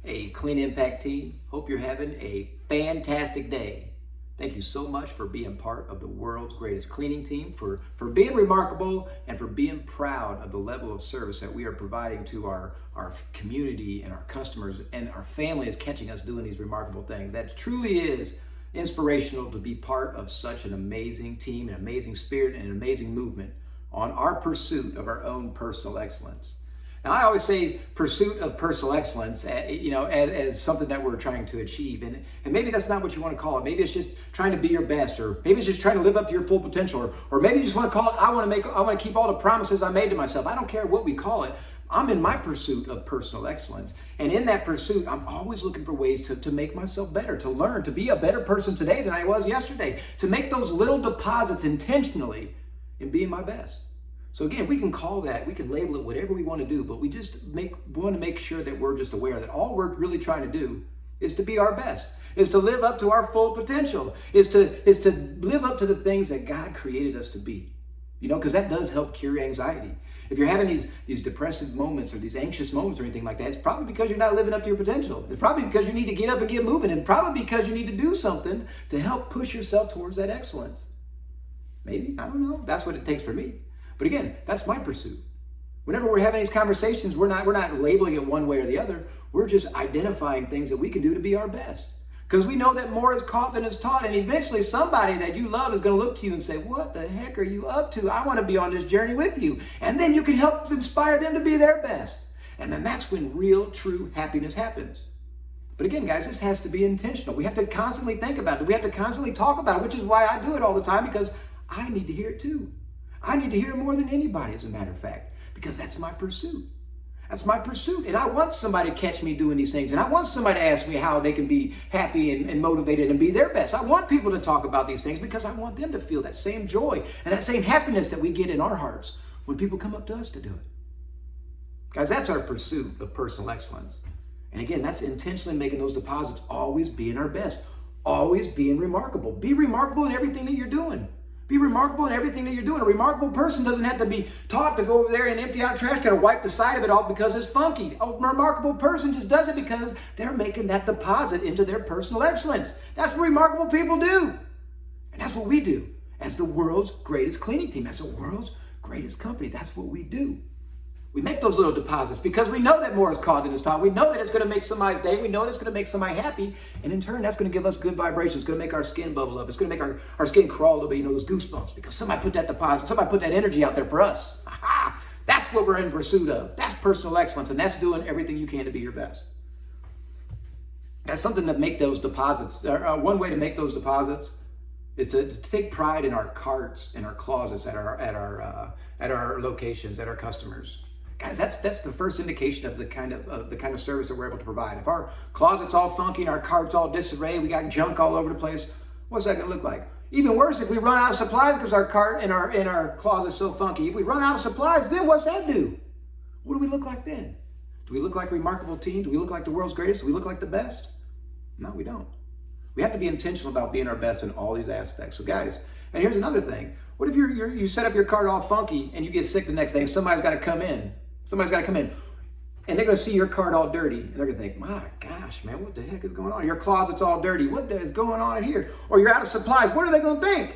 Hey, Clean Impact team, hope you're having a fantastic day. Thank you so much for being part of the world's greatest cleaning team, for being remarkable, and for being proud of the level of service that we are providing to our community and our customers, and our family is catching us doing these remarkable things. That truly is inspirational to be part of such an amazing team, an amazing spirit, and an amazing movement on our pursuit of our own personal excellence. Now, I always say pursuit of personal excellence, as something that we're trying to achieve. And maybe that's not what you want to call it. Maybe it's just trying to be your best, or maybe it's just trying to live up to your full potential, or maybe you just want to call it, I want to keep all the promises I made to myself. I don't care what we call it. I'm in my pursuit of personal excellence. And in that pursuit, I'm always looking for ways to make myself better, to learn, to be a better person today than I was yesterday, to make those little deposits intentionally in being my best. So again, we can call that, we can label it whatever we want to do, but we just want to make sure that we're just aware that all we're really trying to do is to be our best, is to live up to our full potential, is to live up to the things that God created us to be. Because that does help cure anxiety. If you're having these depressive moments or these anxious moments or anything like that, it's probably because you're not living up to your potential. It's probably because you need to get up and get moving, and probably because you need to do something to help push yourself towards that excellence. Maybe, I don't know. That's what it takes for me. But again, that's my pursuit. Whenever we're having these conversations, we're not labeling it one way or the other. We're just identifying things that we can do to be our best. Because we know that more is caught than is taught. And eventually somebody that you love is going to look to you and say, what the heck are you up to? I want to be on this journey with you. And then you can help inspire them to be their best. And then that's when real, true happiness happens. But again, guys, this has to be intentional. We have to constantly think about it. We have to constantly talk about it, which is why I do it all the time, because I need to hear it too. I need to hear it more than anybody, as a matter of fact, because that's my pursuit. That's my pursuit. And I want somebody to catch me doing these things. And I want somebody to ask me how they can be happy and motivated and be their best. I want people to talk about these things because I want them to feel that same joy and that same happiness that we get in our hearts when people come up to us to do it. Guys, that's our pursuit of personal excellence. And again, that's intentionally making those deposits, always being our best, always being remarkable. Be remarkable in everything that you're doing. Be remarkable in everything that you're doing. A remarkable person doesn't have to be taught to go over there and empty out trash can or wipe the side of it off because it's funky. A remarkable person just does it because they're making that deposit into their personal excellence. That's what remarkable people do. And that's what we do as the world's greatest cleaning team, as the world's greatest company. That's what we do. We make those little deposits because we know that more is caught than is taught. We know that it's going to make somebody's day. We know that it's going to make somebody happy. And in turn, that's going to give us good vibrations. It's going to make our skin bubble up. It's going to make our skin crawl a little bit, those goosebumps, because somebody put that deposit, somebody put that energy out there for us. Aha! That's what we're in pursuit of. That's personal excellence, and that's doing everything you can to be your best. That's something to make those deposits. One way to make those deposits is to take pride in our carts, in our closets, at our locations, at our customers. Guys, that's the first indication of the kind of service that we're able to provide. If our closet's all funky and our cart's all disarray, we got junk all over the place, what's that going to look like? Even worse, if we run out of supplies because our cart and our closet's so funky. If we run out of supplies, then what's that do? What do we look like then? Do we look like a remarkable team? Do we look like the world's greatest? Do we look like the best? No, we don't. We have to be intentional about being our best in all these aspects. So guys, and here's another thing. What if you set up your cart all funky and you get sick the next day and somebody's got to come in? Somebody's got to come in, and they're going to see your cart all dirty, and they're going to think, my gosh, man, what the heck is going on? Your closet's all dirty. What is going on in here? Or you're out of supplies. What are they going to think?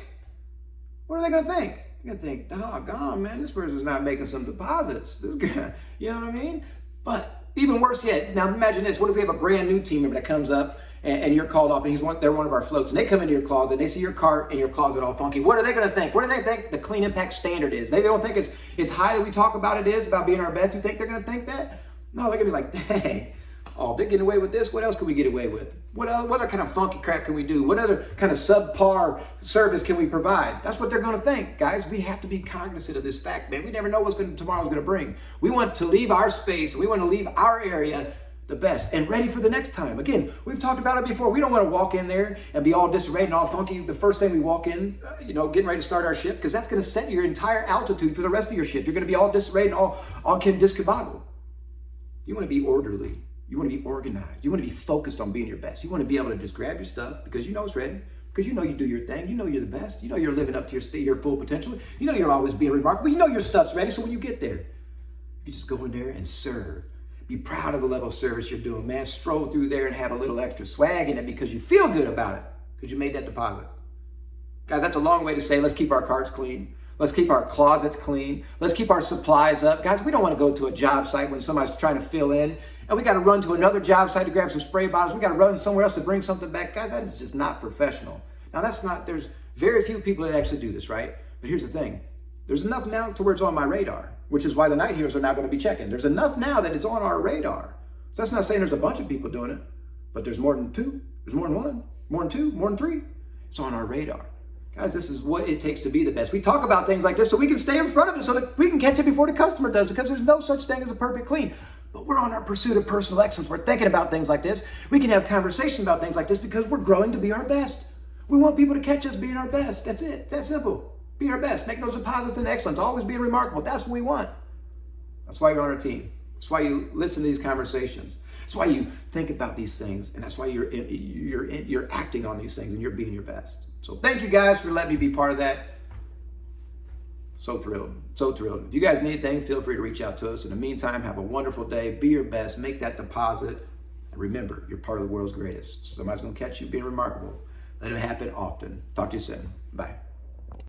What are they going to think? They're going to think, doggone, man, this person's not making some deposits. This guy, you know what I mean? But even worse yet, now imagine this. What if we have a brand new team member that comes up, and you're called off, and they're one of our floats, and they come into your closet, and they see your cart and your closet all funky. What are they going to think? What do they think the Clean Impact standard is? They don't think it's high that we talk about it is, about being our best. You think they're going to think that? No, they're going to be like, dang, they're getting away with this. What else can we get away with? What other kind of funky crap can we do? What other kind of subpar service can we provide? That's what they're going to think, guys. We have to be cognizant of this fact, man. We never know what tomorrow's going to bring. We want to leave our space. We want to leave our area the best and ready for the next time. Again, we've talked about it before. We don't want to walk in there and be all disarrayed and all funky the first thing we walk in, getting ready to start our shift, because that's going to set your entire altitude for the rest of your shift. You're going to be all disarrayed and all discombobulated. You want to be orderly. You want to be organized. You want to be focused on being your best. You want to be able to just grab your stuff because you know it's ready, because you know you do your thing. You know you're the best. You know you're living up to your full potential. You know you're always being remarkable. You know your stuff's ready, so when you get there, you just go in there and serve. Be proud of the level of service you're doing, man. Stroll through there and have a little extra swag in it because you feel good about it, because you made that deposit. Guys, that's a long way to say, let's keep our carts clean. Let's keep our closets clean. Let's keep our supplies up. Guys, we don't want to go to a job site when somebody's trying to fill in and we got to run to another job site to grab some spray bottles. We got to run somewhere else to bring something back. Guys, that is just not professional. Now, there's very few people that actually do this, right? But here's the thing. There's enough now to where it's on my radar, which is why the night heroes are now going to be checking. There's enough now that it's on our radar. So that's not saying there's a bunch of people doing it, but there's more than two. There's more than one, more than two, more than three. It's on our radar. Guys, this is what it takes to be the best. We talk about things like this so we can stay in front of it so that we can catch it before the customer does, because there's no such thing as a perfect clean. But we're on our pursuit of personal excellence. We're thinking about things like this. We can have conversation about things like this because we're growing to be our best. We want people to catch us being our best. That's it. It's that simple. Be our best. Make those deposits in excellence. Always being remarkable. That's what we want. That's why you're on our team. That's why you listen to these conversations. That's why you think about these things, and that's why you're acting on these things and you're being your best. So thank you guys for letting me be part of that. So thrilled, so thrilled. If you guys need anything, feel free to reach out to us. In the meantime, have a wonderful day. Be your best. Make that deposit. And remember, you're part of the world's greatest. Somebody's going to catch you being remarkable. Let it happen often. Talk to you soon. Bye.